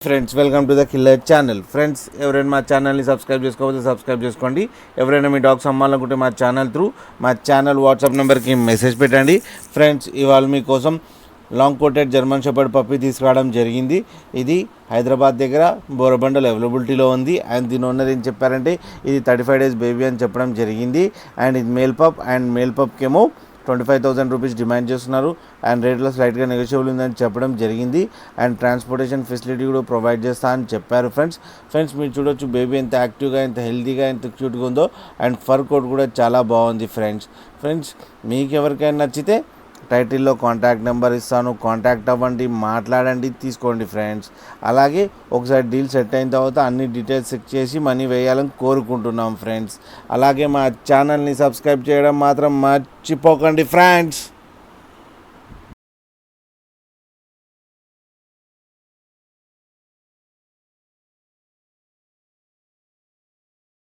Friends welcome to the killer channel. Friends ఎవరైనా మా ఛానల్ని సబ్స్క్రైబ్ చేసుకోకపోతే సబ్స్క్రైబ్ చేసుకోండి. ఎవరైనా మీ డాగ్స్ అమ్మాలనుకుంటే మా ఛానల్ వాట్సాప్ నెంబర్కి మెసేజ్ పెట్టండి. ఫ్రెండ్స్ ఇవాళ మీకోసం long coated German shepherd puppy తీసుకురావడం జరిగింది. ఇది హైదరాబాద్ దగ్గర బోరబండలో అవైలబిలిటీలో ఉంది. అండ్ దీని ఓనర్ ఏం చెప్పారంటే ఇది 35 days బేబీ అని చెప్పడం జరిగింది. అండ్ ఇది మేల్ పప్కేమో 25,000 రూపీస్ డిమాండ్ చేస్తున్నారు. అండ్ రేట్లో స్లైట్గా నెగోషియబుల్ ఉందని చెప్పడం జరిగింది. అండ్ ట్రాన్స్పోర్టేషన్ ఫెసిలిటీ కూడా ప్రొవైడ్ చేస్తా అని చెప్పారు. ఫ్రెండ్స్ మీరు చూడొచ్చు బేబీ ఎంత యాక్టివ్గా, ఎంత హెల్తీగా, ఎంత క్యూట్గా ఉందో. అండ్ ఫర్ కోట్ కూడా చాలా బాగుంది. ఫ్రెండ్స్ మీకు ఎవరికైనా నచ్చితే టైటిల్లో కాంటాక్ట్ నెంబర్ ఇస్తాను, కాంటాక్ట్ అవ్వండి, మాట్లాడండి, తీసుకోండి ఫ్రెండ్స్. అలాగే ఒకసారి డీల్ సెట్ అయిన తర్వాత అన్ని డీటెయిల్స్ చెక్ చేసి మనీ వేయాలని కోరుకుంటున్నాం ఫ్రెండ్స్. అలాగే మా ఛానల్ని సబ్స్క్రైబ్ చేయడం మాత్రం మర్చిపోకండి ఫ్రెండ్స్.